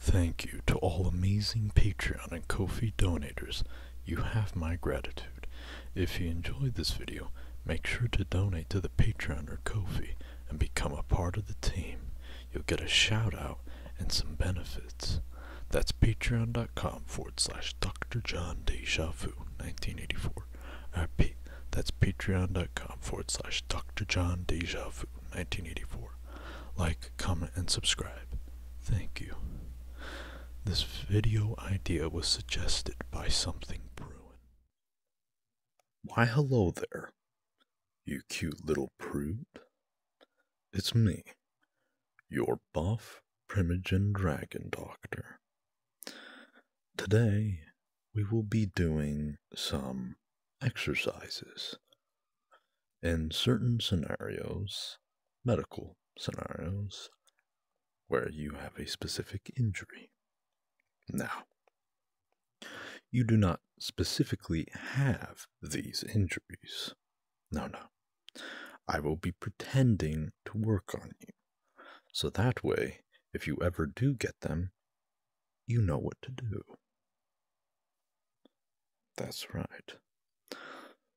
Thank you to all amazing Patreon and Ko-fi donators. You have my gratitude. If you enjoyed this video, make sure to donate to the Patreon or Ko-fi and become a part of the team. You'll get a shout out and some benefits. That's patreon.com/Dr. John DejaVu 1984. I repeat, that's patreon.com/Dr. John DejaVu 1984. Like, comment, and subscribe. Thank you. This video idea was suggested by Something Brewing. Why hello there, you cute little prude. It's me, your buff Primagen Dragon Doctor. Today, we will be doing some exercises. In certain scenarios, medical scenarios, where you have a specific injury. Now, you do not specifically have these injuries. No. I will be pretending to work on you. So that way, if you ever do get them, you know what to do. That's right.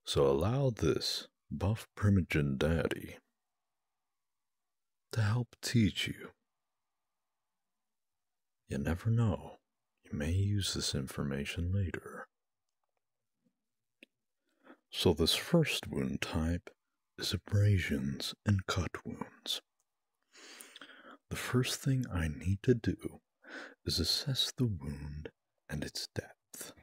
So allow this buff Primagen daddy to help teach you. You never know. You may use this information later. So this first wound type is abrasions and cut wounds. The first thing I need to do is assess the wound and its depth.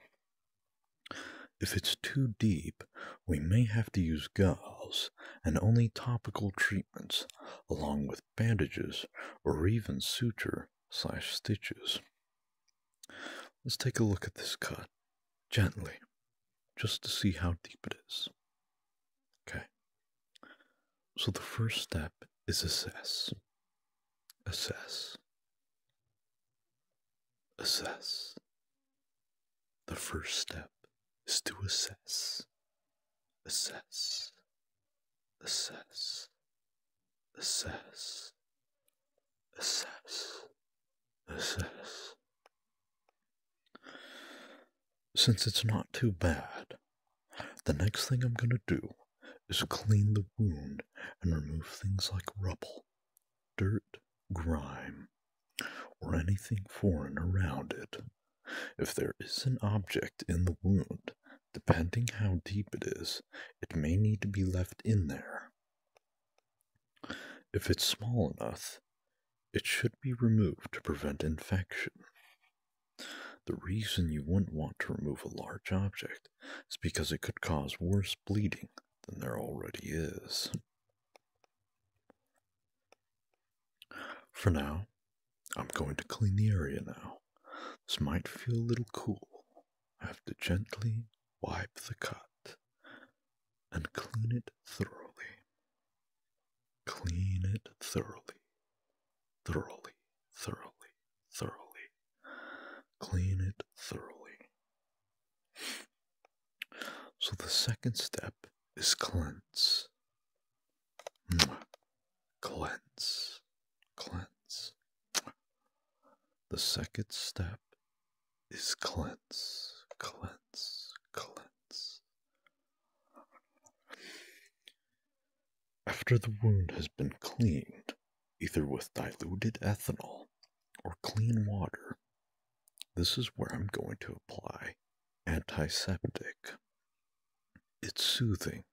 If it's too deep, we may have to use gauze and only topical treatments, along with bandages or even suture/stitches. Let's take a look at this cut, gently, just to see how deep it is. Okay. So the first step is assess. Assess. Assess. The first step is to assess. Assess. Assess. Assess. Assess. Assess. Since it's not too bad, the next thing I'm going to do is clean the wound and remove things like rubble, dirt, grime, or anything foreign around it. If there is an object in the wound, depending how deep it is, it may need to be left in there. If it's small enough, it should be removed to prevent infection. The reason you wouldn't want to remove a large object is because it could cause worse bleeding than there already is. For now, I'm going to clean the area now. This might feel a little cool. I have to gently wipe the cut and clean it thoroughly. Clean it thoroughly. Thoroughly. Thoroughly. Thoroughly. Clean it thoroughly. So the second step is cleanse. Cleanse. Cleanse. The second step is cleanse. Cleanse. Cleanse. After the wound has been cleaned, either with diluted ethanol or clean water, this is where I'm going to apply antiseptic. It's soothing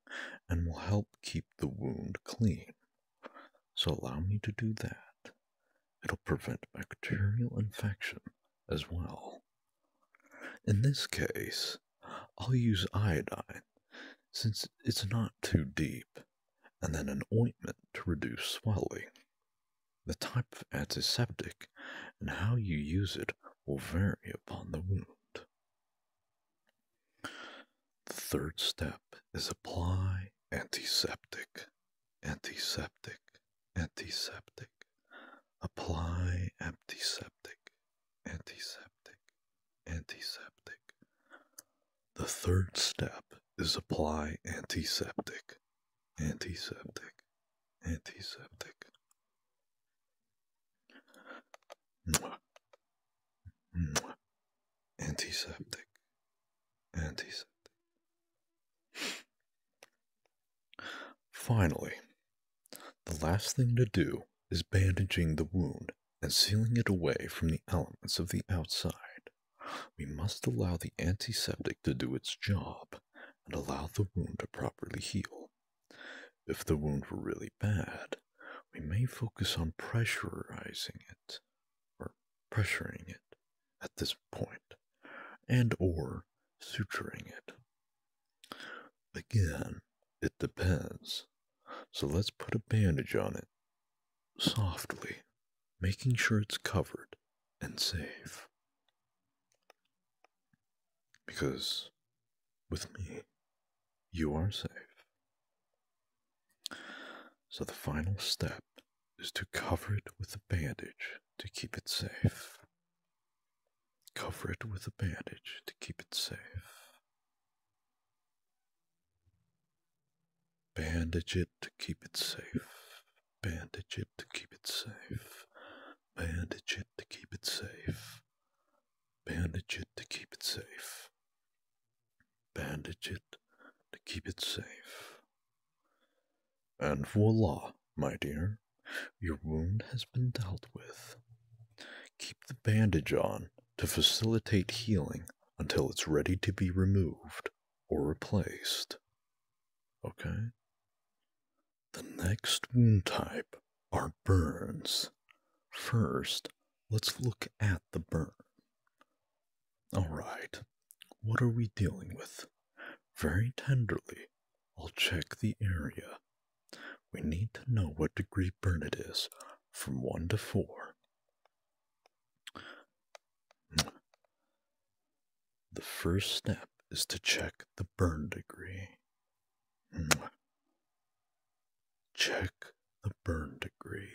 and will help keep the wound clean. So allow me to do that. It'll prevent bacterial infection as well. In this case, I'll use iodine since it's not too deep, and then an ointment to reduce swelling. The type of antiseptic and how you use it will vary upon the wound. The third step is apply antiseptic. Antiseptic. Antiseptic. Apply antiseptic. Antiseptic. Antiseptic. The third step is apply antiseptic. Antiseptic. Antiseptic. Finally, the last thing to do is bandaging the wound and sealing it away from the elements of the outside. We must allow the antiseptic to do its job and allow the wound to properly heal. If the wound were really bad, we may focus on pressurizing it, or pressuring it at this point, and or suturing it. Again, it depends. So let's put a bandage on it, softly, making sure it's covered and safe. Because with me, you are safe. So the final step is to cover it with a bandage to keep it safe. Cover it with a bandage to keep it safe. Bandage it to keep it safe. Bandage it to keep it safe. Bandage it to keep it safe. Bandage it to keep it safe. Bandage it to keep it safe. And voila, my dear, your wound has been dealt with. Keep the bandage on to facilitate healing until it's ready to be removed or replaced. Okay? The next wound type are burns. First, let's look at the burn. Alright, what are we dealing with? Very tenderly, I'll check the area. We need to know what degree burn it is, from 1 to 4. The first step is to check the burn degree. Check the burn degree.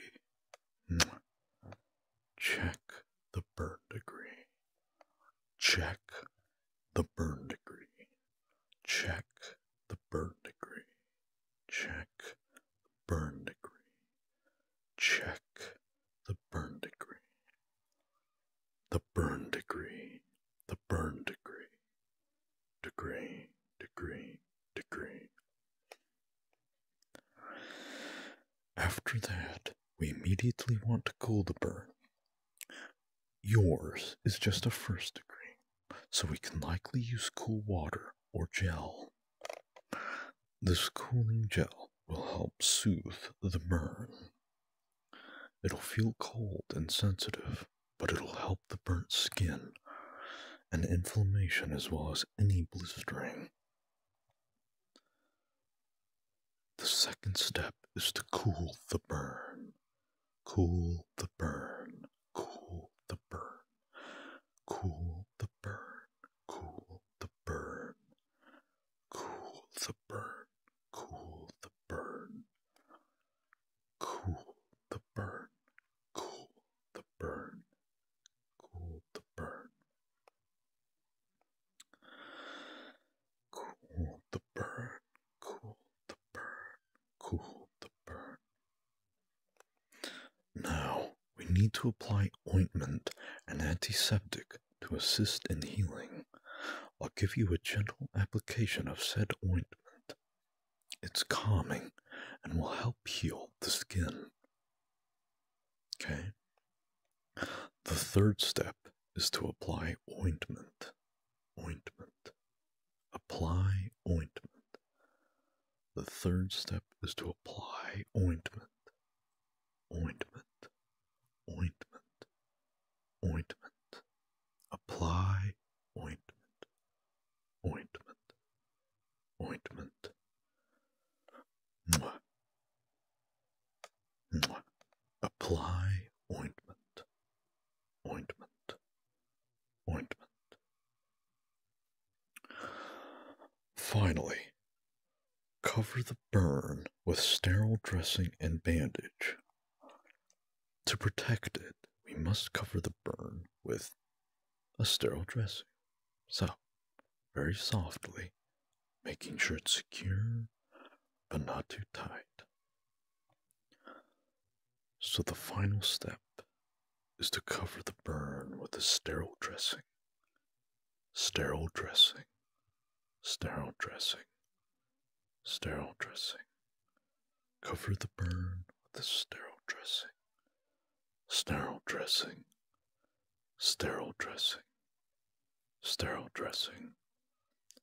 Check the burn degree. Check the burn degree. Check the burn degree. Check the burn degree. Check the burn degree. The burn degree. The burn degree. Degree. Degree. After that, we immediately want to cool the burn. Yours is just a first degree, so we can likely use cool water or gel. This cooling gel will help soothe the burn. It'll feel cold and sensitive, but it'll help the burnt skin and inflammation as well as any blistering. The second step is to cool the burn. Cool the burn. Cool the burn. Cool the burn. Cool the burn. Cool the burn. Cool the burn. Cool the burn. Cool the burn. Cool the burn. Cool the burn. Cool the burn. Cool the burn. Now, we need to apply ointment and antiseptic to assist in healing. I'll give you a gentle application of said ointment. It's calming and will help heal the skin. Okay? The third step is to apply ointment. Ointment. Apply ointment. The third step is to apply ointment. Ointment. Ointment. Ointment. Apply ointment. Ointment. Ointment. Mwah. Mwah. Apply ointment. Ointment. Ointment. Finally, cover the burn with sterile dressing and bandage. To protect it, we must cover the burn with a sterile dressing. So, very softly, making sure it's secure, but not too tight. So the final step is to cover the burn with a sterile dressing. Sterile dressing. Sterile dressing. Sterile dressing. Cover the burn with the sterile dressing. Sterile dressing. Sterile dressing. Sterile dressing.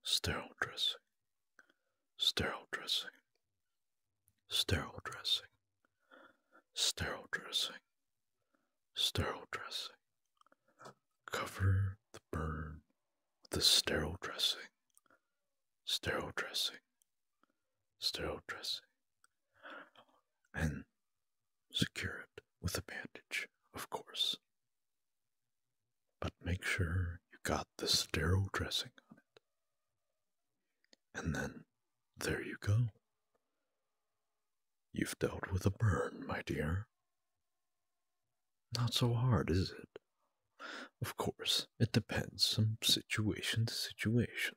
Sterile dressing. Sterile dressing. Sterile dressing. Sterile dressing. Sterile dressing. Cover the burn with the sterile dressing. Sterile dressing. Sterile dressing. And secure it with a bandage, of course. But make sure you got the sterile dressing on it. And then, there you go. You've dealt with a burn, my dear. Not so hard, is it? Of course, it depends from situation to situation.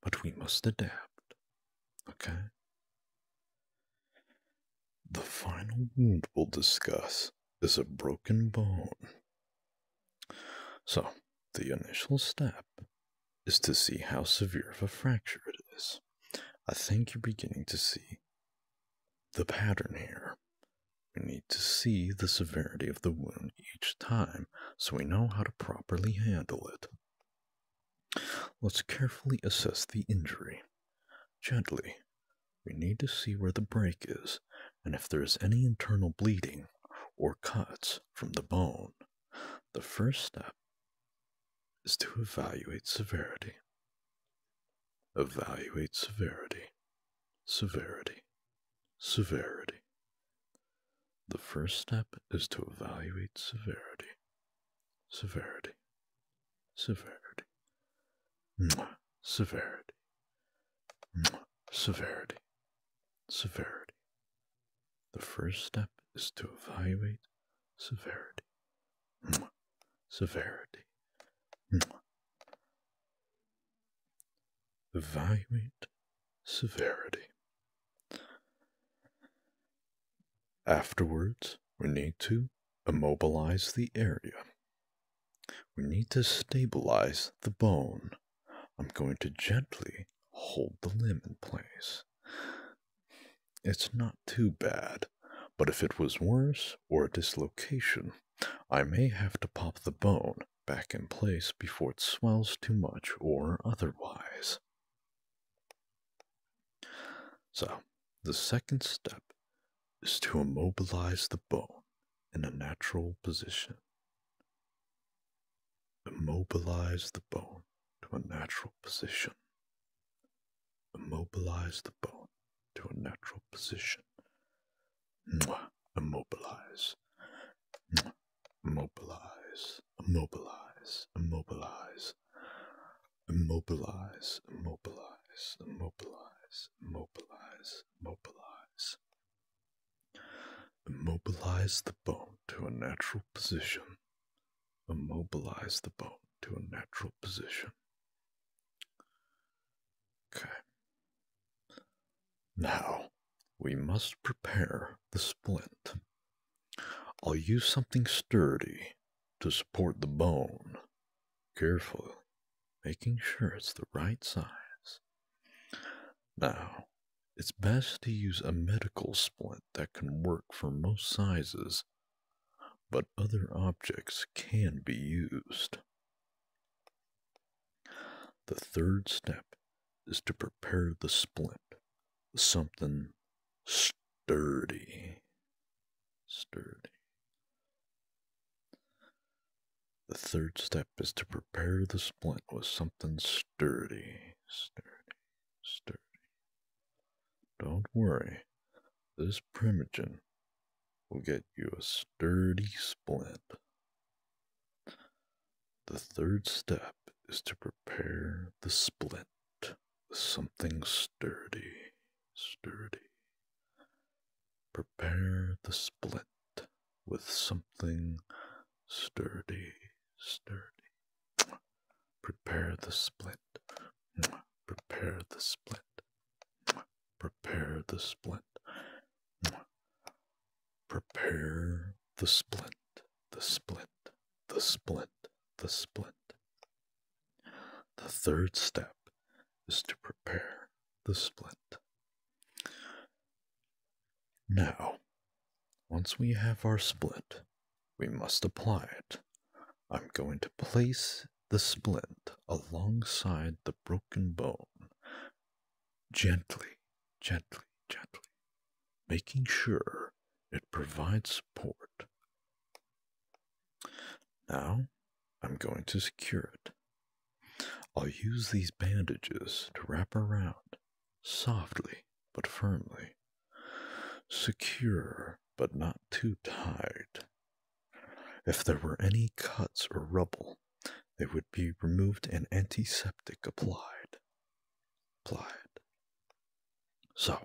But we must adapt, okay? The final wound we'll discuss is a broken bone. So, the initial step is to see how severe of a fracture it is. I think you're beginning to see the pattern here. We need to see the severity of the wound each time so we know how to properly handle it. Let's carefully assess the injury. Gently. We need to see where the break is and if there is any internal bleeding or cuts from the bone. The first step is to evaluate severity. Evaluate severity. Severity. Severity. The first step is to evaluate severity. Severity. Severity. Severity. Severity. Severity. The first step is to evaluate severity. Severity. Evaluate severity. Afterwards, we need to immobilize the area. We need to stabilize the bone. I'm going to gently hold the limb in place. It's not too bad, but if it was worse or a dislocation, I may have to pop the bone back in place before it swells too much or otherwise. So, the second step is to immobilize the bone in a natural position. Immobilize the bone to a natural position. Immobilize the bone to a natural position. Immobilize. Immobilize. Immobilize. Immobilize. Immobilize. Immobilize. Immobilize. Immobilize. Immobilize. Immobilize the bone to a natural position. Immobilize the bone to a natural position. Okay. Now, we must prepare the splint. I'll use something sturdy to support the bone, carefully, making sure it's the right size. Now, it's best to use a medical splint that can work for most sizes, but other objects can be used. The third step is to prepare the splint with something sturdy. Sturdy. The third step is to prepare the splint with something sturdy. Sturdy. Sturdy. Don't worry, this Primagen will get you a sturdy splint. The third step is to prepare the splint with something sturdy. Sturdy. Prepare the splint with something sturdy. Sturdy. Prepare the splint. Prepare the splint. Prepare the splint. Prepare the splint. The splint. The splint. The splint. The third step is to prepare the splint. Now, once we have our splint, we must apply it. I'm going to place the splint alongside the broken bone, gently, gently, gently, making sure it provides support. Now, I'm going to secure it. I'll use these bandages to wrap around, softly but firmly. Secure but not too tight. If there were any cuts or rubble, they would be removed and antiseptic applied. So,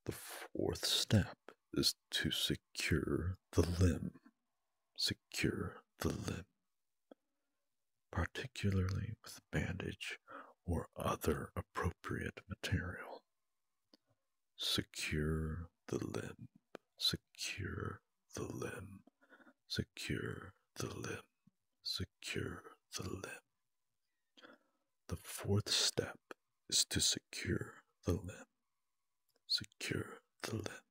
the fourth step is to secure the limb. Secure the limb, particularly with bandage or other appropriate material. Secure the limb. Secure the limb. Secure the limb. Secure the limb. The fourth step is to secure the limb. Secure the limb.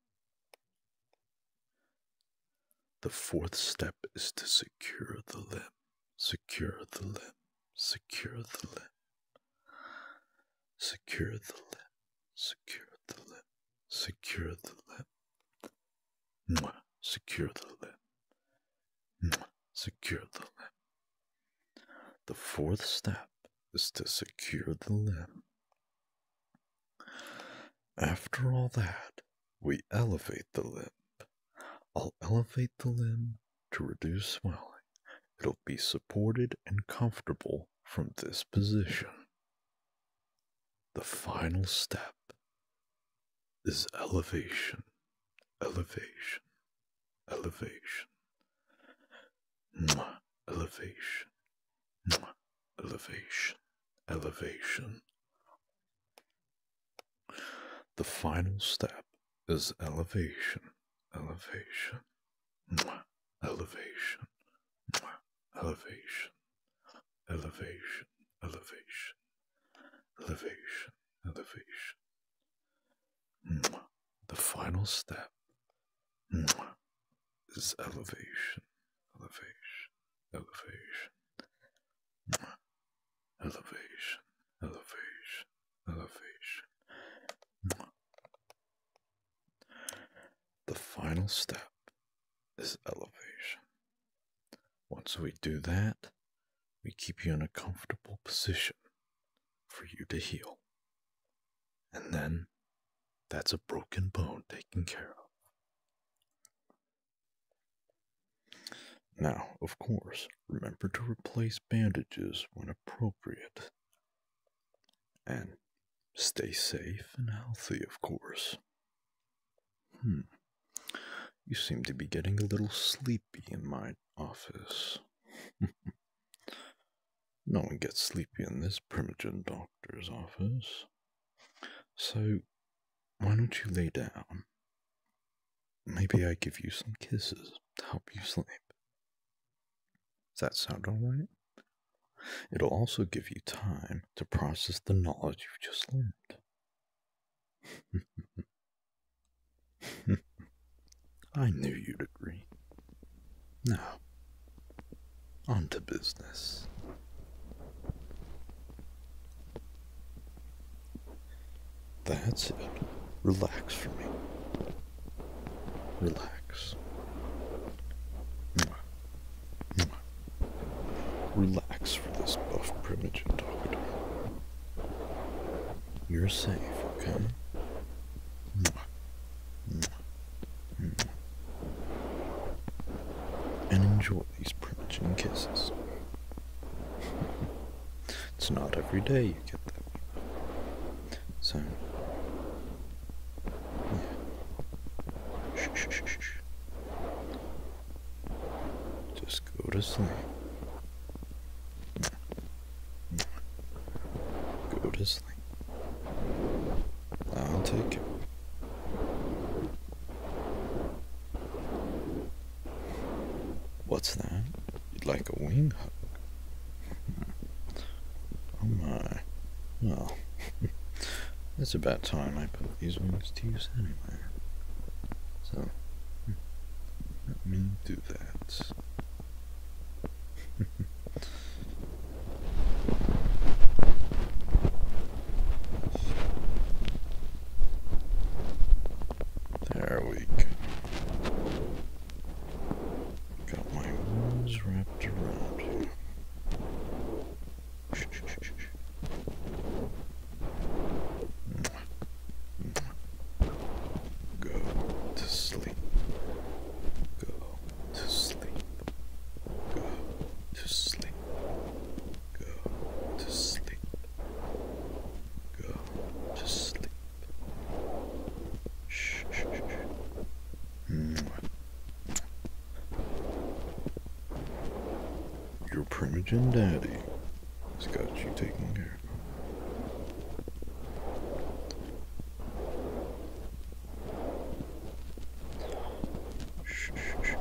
The fourth step is to secure the limb. Secure the limb. Secure the limb. Secure the limb. Secure the limb. Secure the limb. Secure the limb. Secure the limb. The fourth step is to secure the limb. After all that, we elevate the limb. I'll elevate the limb to reduce swelling. It'll be supported and comfortable from this position. The final step is elevation, elevation, elevation, elevation, elevation, elevation. The final step is elevation, elevation, elevation, elevation, elevation, elevation, elevation, elevation. The final step is elevation, elevation, elevation, elevation, elevation, elevation. The final step is elevation. Once we do that, we keep you in a comfortable position for you to heal. And then that's a broken bone taken care of. Now, of course, remember to replace bandages when appropriate. And stay safe and healthy, of course. You seem to be getting a little sleepy in my office. No one gets sleepy in this Primagen Doctor's office. So, why don't you lay down? Maybe I give you some kisses to help you sleep. Does that sound alright? It'll also give you time to process the knowledge you've just learned. I knew you'd agree. Now, on to business. That's it. Relax for me. Relax. Relax for this buff Primagen Doctor. You're safe, okay? And enjoy these Primagen kisses. It's not every day you get them. So, yeah. Shh. Just go to sleep. Go to sleep. I'll take it. What's that? You'd like a wing hug? Oh my. Well, it's about time I put these wings to use anyway. So, let me do that. There we go. Got my arms wrapped around you. Go to sleep. Go to sleep. Go to sleep. Go to sleep. Go to sleep. Shh, shh, shh. Your Primagen daddy has got you taken care of. Shh, shh, shh, shh.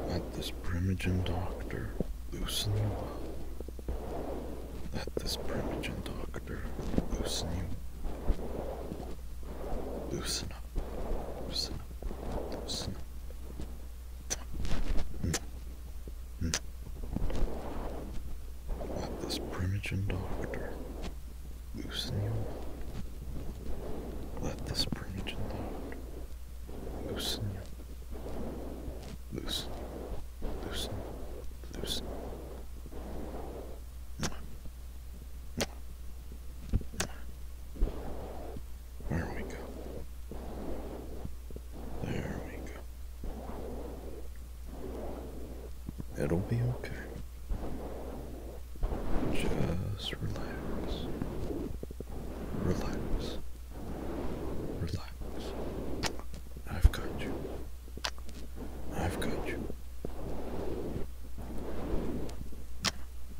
Let this Primagen doctor loosen you up. Let this Primagen doctor loosen you up. Loosen up. Loosen up. Loosen up. Let this Primagen doctor loosen you up. Let this Primagen doctor loosen you up. Loosen. Loosen. Loosen. There we go. There we go. It'll be okay. Just relax. Relax. Relax. I've got you. I've got you.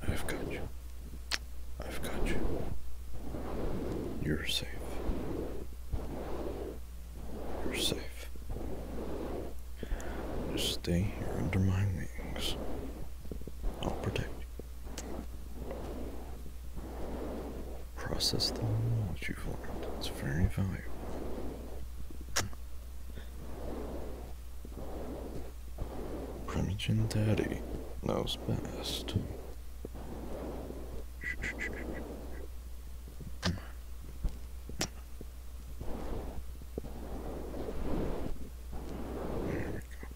I've got you. I've got you. You're safe. You're safe. Just stay here under my wings. I'll protect you. Process the knowledge you've learned. It's very valuable. Primagen Daddy knows best. Shh, shh, shh, shh. There we go.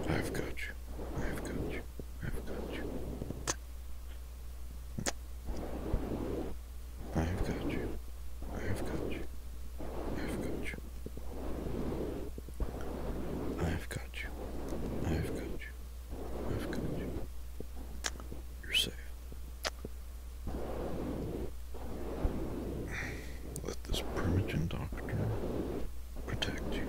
I've got you. I've got you. I've got you. I've got you. I've got you. I've got you. I've got you. I've got you. I've got you. You're safe. Let this Primagen doctor protect you.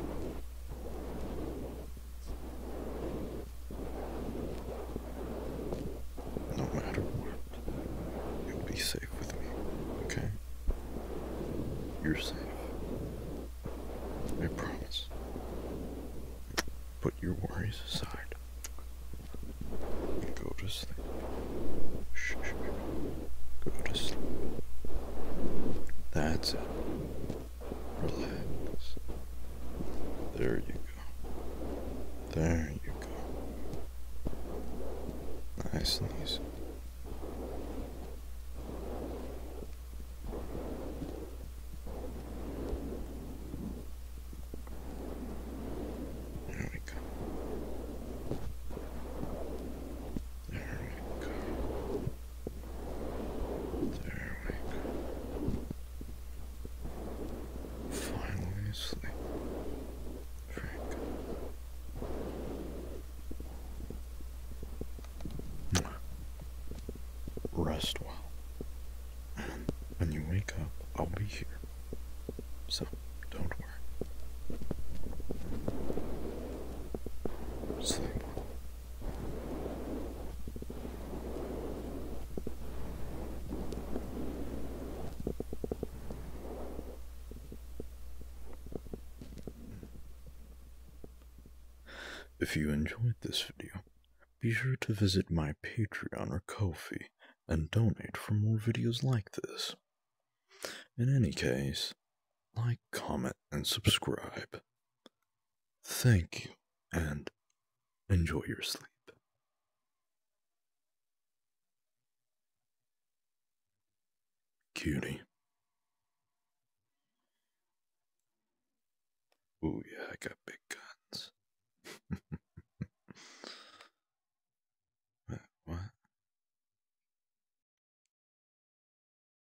No matter what, you'll be safe with me, okay? You're safe. I promise. Put your worries aside. Go to sleep. Shh, shh, shh. Go to sleep. That's it. Relax. There you go. There you go. Nice and easy. There we go. There we go. There we go. Finally asleep. Very good. Rest well. And when you wake up, I'll be here. So, don't worry. Sleep well. If you enjoyed this video, be sure to visit my Patreon or Ko-fi and donate for more videos like this. In any case, like, comment, and subscribe. Thank you, and enjoy your sleep. Cutie. Ooh, yeah, I got big guns.